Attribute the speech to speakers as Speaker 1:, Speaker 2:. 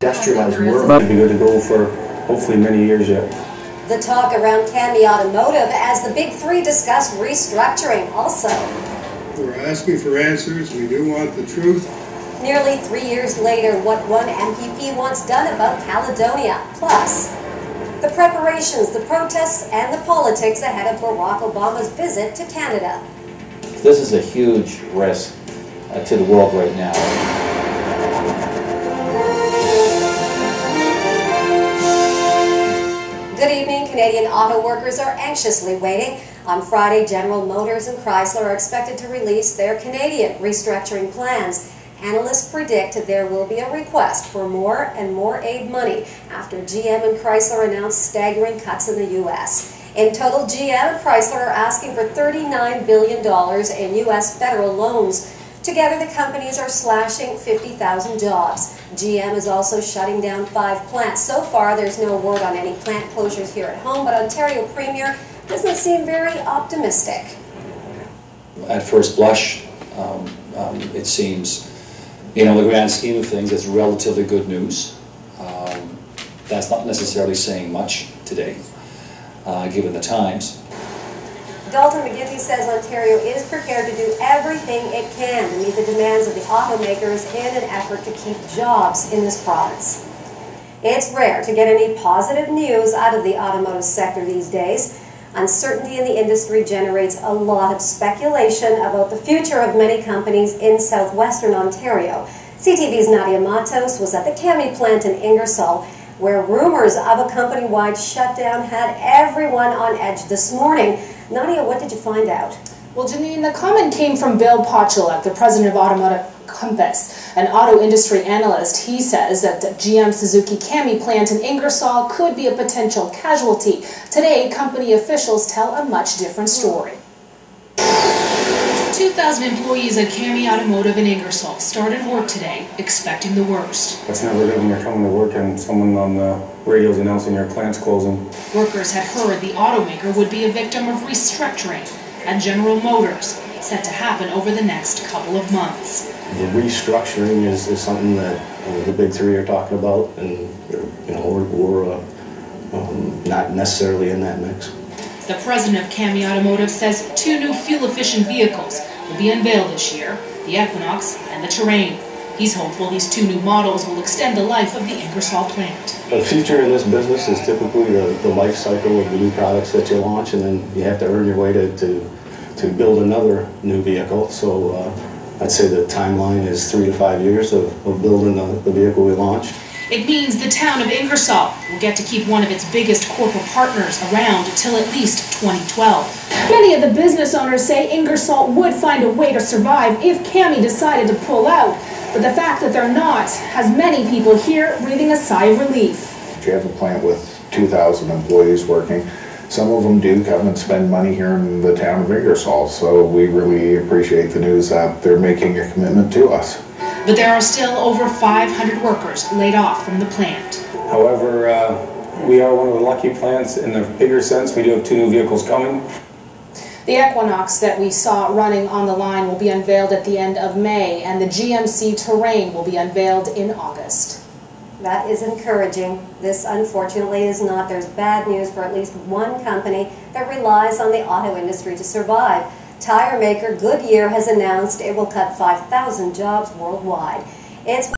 Speaker 1: Industrialized world might be good to go for hopefully many years yet.
Speaker 2: The talk around Cami Automotive as the big three discuss restructuring also.
Speaker 3: We're asking for answers. We do want the truth.
Speaker 2: Nearly 3 years later, what one MPP wants done about Caledonia. Plus, the preparations, the protests, and the politics ahead of Barack Obama's visit to Canada.
Speaker 4: This is a huge risk to the world right now.
Speaker 2: Good evening. Canadian auto workers are anxiously waiting. On Friday, General Motors and Chrysler are expected to release their Canadian restructuring plans. Analysts predict there will be a request for more and more aid money after GM and Chrysler announced staggering cuts in the U.S. In total, GM and Chrysler are asking for $39 billion in U.S. federal loans. Together, the companies are slashing 50,000 jobs. GM is also shutting down 5 plants. So far, there's no word on any plant closures here at home, but Ontario Premier doesn't seem very optimistic.
Speaker 4: At first blush, it seems, in the grand scheme of things, it's relatively good news. That's not necessarily saying much today, given the times.
Speaker 2: Dalton McGinty says Ontario is prepared to do everything it can to meet the demands of the automakers in an effort to keep jobs in this province. It's rare to get any positive news out of the automotive sector these days. Uncertainty in the industry generates a lot of speculation about the future of many companies in southwestern Ontario. CTV's Nadia Matos was at the Cami plant in Ingersoll, where rumors of a company-wide shutdown had everyone on edge this morning. Nadia, what did you find out?
Speaker 5: Well, Janine, the comment came from Bill Pochulek, the president of Automotive Compass, an auto industry analyst. He says that the GM Suzuki Cami plant in Ingersoll could be a potential casualty. Today, company officials tell a much different story.
Speaker 6: 2,000 employees at Cami Automotive in Ingersoll started work today, expecting the worst.
Speaker 1: It's never good when you're coming to work and someone on the radio is announcing your plant's closing.
Speaker 6: Workers had heard the automaker would be a victim of restructuring at General Motors, set to happen over the next couple of months.
Speaker 7: The restructuring is something that the big three are talking about, and we're not necessarily in that mix.
Speaker 6: The president of Cami Automotive says 2 new fuel-efficient vehicles will be unveiled this year, the Equinox and the Terrain. He's hopeful these 2 new models will extend the life of the Ingersoll plant.
Speaker 7: The future in this business is typically the life cycle of the new products that you launch, and then you have to earn your way to build another new vehicle. So I'd say the timeline is 3 to 5 years of building the vehicle we launch.
Speaker 6: It means the town of Ingersoll will get to keep one of its biggest corporate partners around till at least 2012.
Speaker 5: Many of the business owners say Ingersoll would find a way to survive if Cami decided to pull out. But the fact that they're not has many people here breathing a sigh of relief.
Speaker 8: You have a plant with 2,000 employees working. Some of them do come and spend money here in the town of Ingersoll, so we really appreciate the news that they're making a commitment to us.
Speaker 6: But there are still over 500 workers laid off from the plant.
Speaker 1: However, we are one of the lucky plants in the bigger sense. We do have 2 new vehicles coming.
Speaker 5: The Equinox that we saw running on the line will be unveiled at the end of May, and the GMC Terrain will be unveiled in August.
Speaker 2: That is encouraging. This, unfortunately, is not. There's bad news for at least one company that relies on the auto industry to survive. Tire maker Goodyear has announced it will cut 5,000 jobs worldwide. It's